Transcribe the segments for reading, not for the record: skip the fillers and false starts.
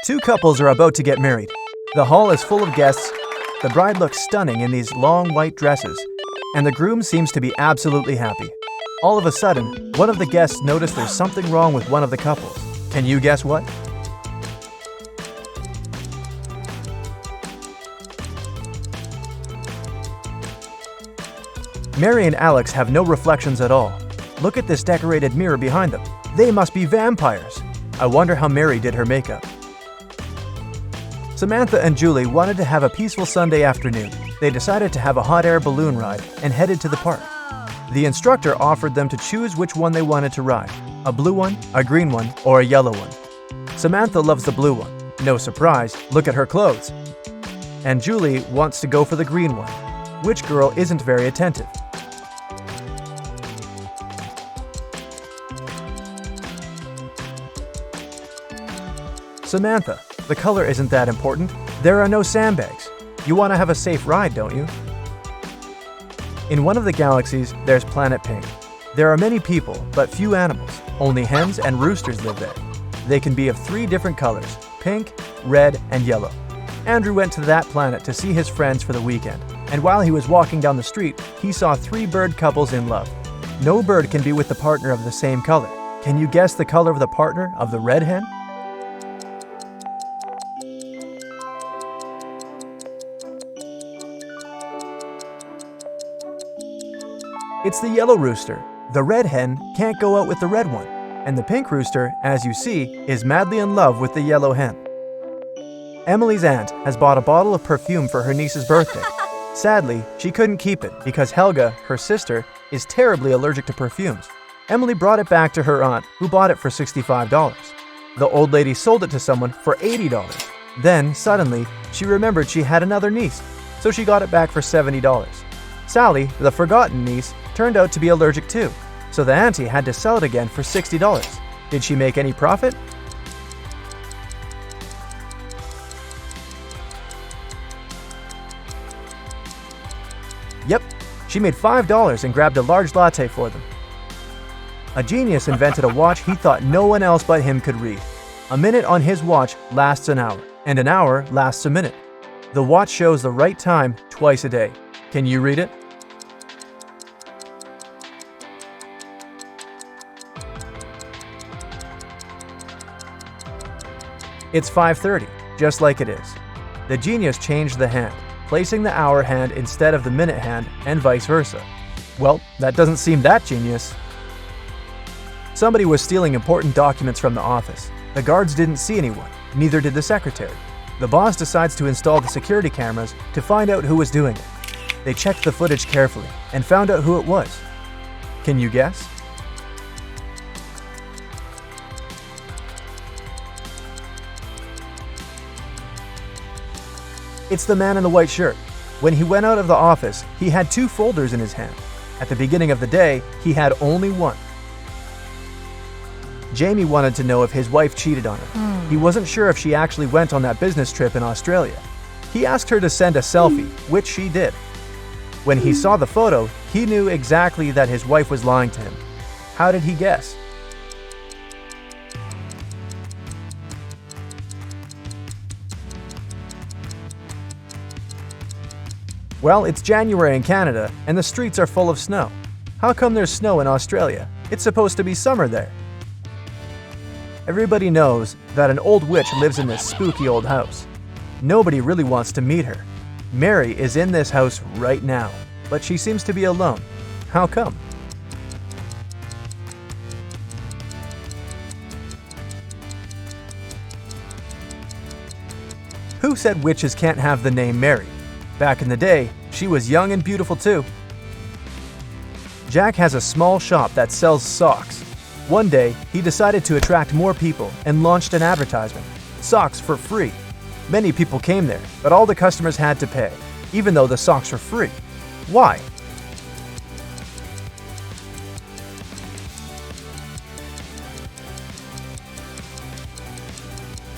Two couples are about to get married. The hall is full of guests. The bride looks stunning in these long white dresses, and the groom seems to be absolutely happy. All of a sudden, one of the guests noticed there's something wrong with one of the couples. Can you guess what? Mary and Alex have no reflections at all. Look at this decorated mirror behind them. They must be vampires. I wonder how Mary did her makeup. Samantha and Julie wanted to have a peaceful Sunday afternoon. They decided to have a hot air balloon ride and headed to the park. The instructor offered them to choose which one they wanted to ride, a blue one, a green one, or a yellow one. Samantha loves the blue one. No surprise, look at her clothes. And Julie wants to go for the green one. Which girl isn't very attentive? Samantha, the color isn't that important. There are no sandbags. You want to have a safe ride, don't you? In one of the galaxies, there's planet Pink. There are many people, but few animals. Only hens and roosters live there. They can be of 3 different colors: pink, red, and yellow. Andrew went to that planet to see his friends for the weekend, and while he was walking down the street, he saw 3 bird couples in love. No bird can be with the partner of the same color. Can you guess the color of the partner of the red hen? It's the yellow rooster. The red hen can't go out with the red one, and the pink rooster, as you see, is madly in love with the yellow hen. Emily's aunt has bought a bottle of perfume for her niece's birthday. Sadly, she couldn't keep it because Helga, her sister, is terribly allergic to perfumes. Emily brought it back to her aunt, who bought it for $65. The old lady sold it to someone for $80. Then, suddenly, she remembered she had another niece, so she got it back for $70. Sally, the forgotten niece, turned out to be allergic too, so the auntie had to sell it again for $60. Did she make any profit? Yep, she made $5 and grabbed a large latte for them. A genius invented a watch he thought no one else but him could read. A minute on his watch lasts an hour, and an hour lasts a minute. The watch shows the right time twice a day. Can you read it? It's 5:30, just like it is. The genius changed the hand, placing the hour hand instead of the minute hand, and vice versa. Well, that doesn't seem that genius. Somebody was stealing important documents from the office. The guards didn't see anyone, neither did the secretary. The boss decides to install the security cameras to find out who was doing it. They checked the footage carefully and found out who it was. Can you guess? It's the man in the white shirt. When he went out of the office, he had 2 folders in his hand. At the beginning of the day, he had only one. Jamie wanted to know if his wife cheated on him. He wasn't sure if she actually went on that business trip in Australia. He asked her to send a selfie, which she did. When he saw the photo, he knew exactly that his wife was lying to him. How did he guess? Well, it's January in Canada, and the streets are full of snow. How come there's snow in Australia? It's supposed to be summer there. Everybody knows that an old witch lives in this spooky old house. Nobody really wants to meet her. Mary is in this house right now, but she seems to be alone. How come? Who said witches can't have the name Mary? Back in the day, she was young and beautiful too. Jack has a small shop that sells socks. One day, he decided to attract more people and launched an advertisement. Socks for free. Many people came there, but all the customers had to pay, even though the socks were free. Why?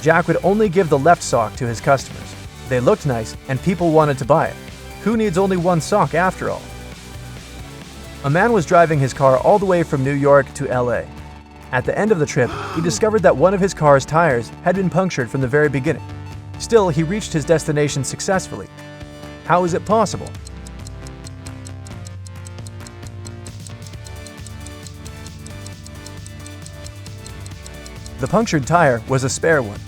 Jack would only give the left sock to his customers. They looked nice, and people wanted to buy it. Who needs only one sock after all? A man was driving his car all the way from New York to LA. At the end of the trip, he discovered that one of his car's tires had been punctured from the very beginning. Still, he reached his destination successfully. How is it possible? The punctured tire was a spare one.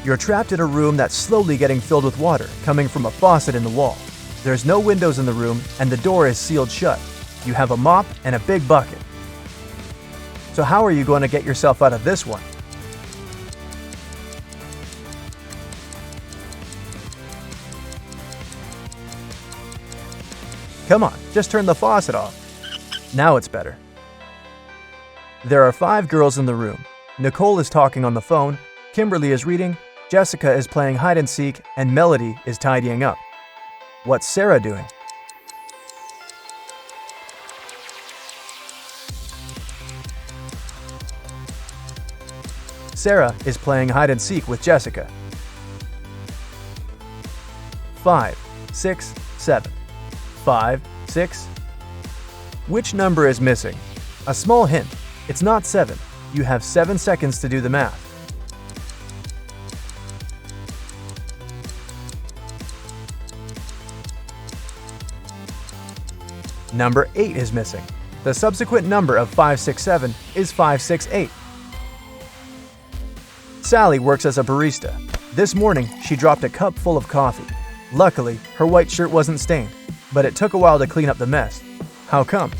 You're trapped in a room that's slowly getting filled with water coming from a faucet in the wall. There's no windows in the room and the door is sealed shut. You have a mop and a big bucket. So how are you going to get yourself out of this one? Come on, just turn the faucet off. Now it's better. There are 5 girls in the room. Nicole is talking on the phone, Kimberly is reading, Jessica is playing hide and seek, and Melody is tidying up. What's Sarah doing? Sarah is playing hide and seek with Jessica. 5, 6, 7. 5, 6. Which number is missing? A small hint. It's not 7. You have 7 seconds to do the math. Number 8 is missing. The subsequent number of 567 is 568. Sally works as a barista. This morning, she dropped a cup full of coffee. Luckily, her white shirt wasn't stained, but it took a while to clean up the mess. How come?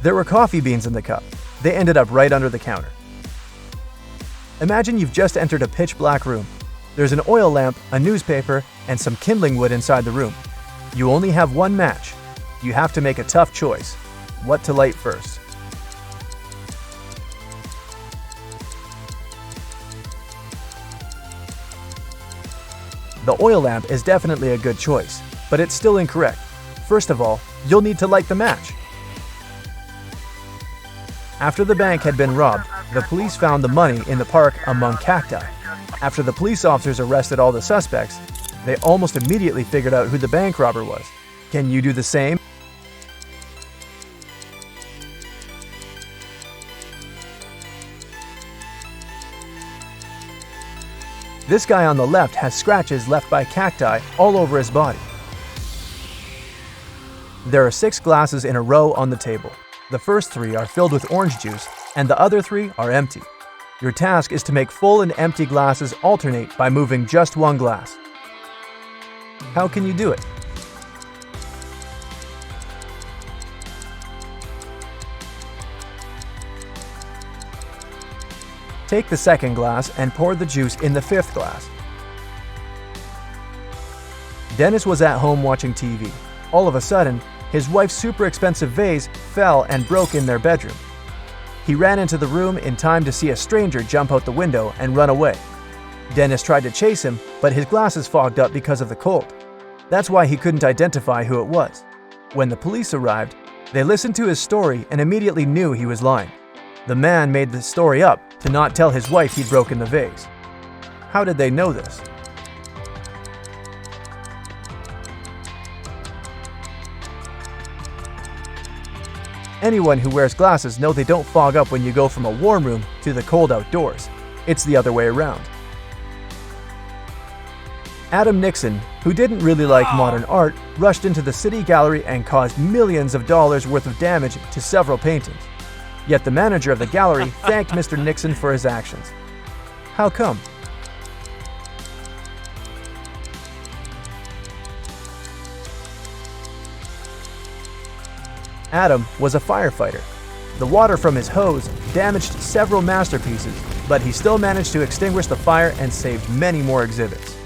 There were coffee beans in the cup. They ended up right under the counter. Imagine you've just entered a pitch-black room. There's an oil lamp, a newspaper, and some kindling wood inside the room. You only have one match. You have to make a tough choice. What to light first? The oil lamp is definitely a good choice, but it's still incorrect. First of all, you'll need to light the match. After the bank had been robbed, the police found the money in the park among cacti. After the police officers arrested all the suspects, they almost immediately figured out who the bank robber was. Can you do the same? This guy on the left has scratches left by cacti all over his body. There are 6 glasses in a row on the table. The first 3 are filled with orange juice, and the other 3 are empty. Your task is to make full and empty glasses alternate by moving just one glass. How can you do it? Take the second glass and pour the juice in the 5th glass. Dennis was at home watching TV. All of a sudden, his wife's super expensive vase fell and broke in their bedroom. He ran into the room in time to see a stranger jump out the window and run away. Dennis tried to chase him, but his glasses fogged up because of the cold. That's why he couldn't identify who it was. When the police arrived, they listened to his story and immediately knew he was lying. The man made the story up to not tell his wife he'd broken the vase. How did they know this? Anyone who wears glasses know they don't fog up when you go from a warm room to the cold outdoors. It's the other way around. Adam Nixon, who didn't really like modern art, rushed into the city gallery and caused millions of dollars worth of damage to several paintings. Yet the manager of the gallery thanked Mr. Nixon for his actions. How come? Adam was a firefighter. The water from his hose damaged several masterpieces, but he still managed to extinguish the fire and saved many more exhibits.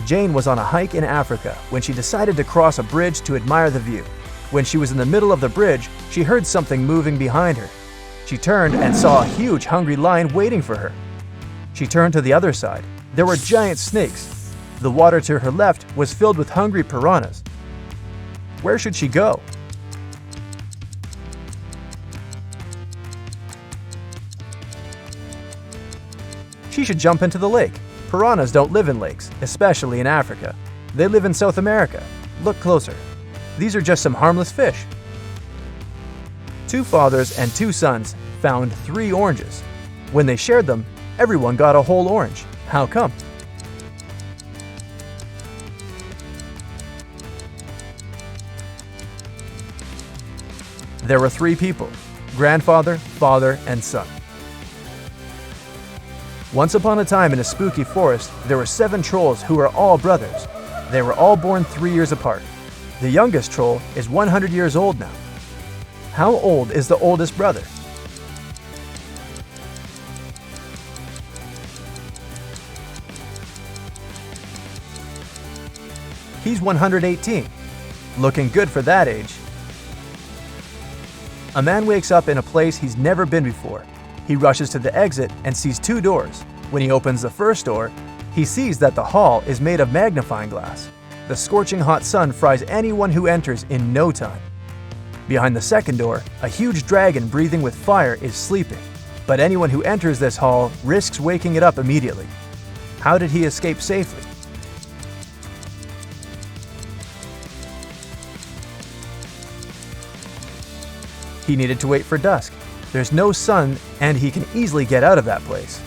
Jane was on a hike in Africa when she decided to cross a bridge to admire the view. When she was in the middle of the bridge, she heard something moving behind her. She turned and saw a huge hungry lion waiting for her. She turned to the other side. There were giant snakes. The water to her left was filled with hungry piranhas. Where should she go? She should jump into the lake. Piranhas don't live in lakes, especially in Africa. They live in South America. Look closer. These are just some harmless fish. Two fathers and two sons found 3 oranges. When they shared them, everyone got a whole orange. How come? There were 3 people: grandfather, father, and son. Once upon a time in a spooky forest, there were 7 trolls who were all brothers. They were all born 3 years apart. The youngest troll is 100 years old now. How old is the oldest brother? He's 118. Looking good for that age. A man wakes up in a place he's never been before. He rushes to the exit and sees 2 doors. When he opens the first door, he sees that the hall is made of magnifying glass. The scorching hot sun fries anyone who enters in no time. Behind the second door, a huge dragon breathing with fire is sleeping. But anyone who enters this hall risks waking it up immediately. How did he escape safely? He needed to wait for dusk. There's no sun, and he can easily get out of that place.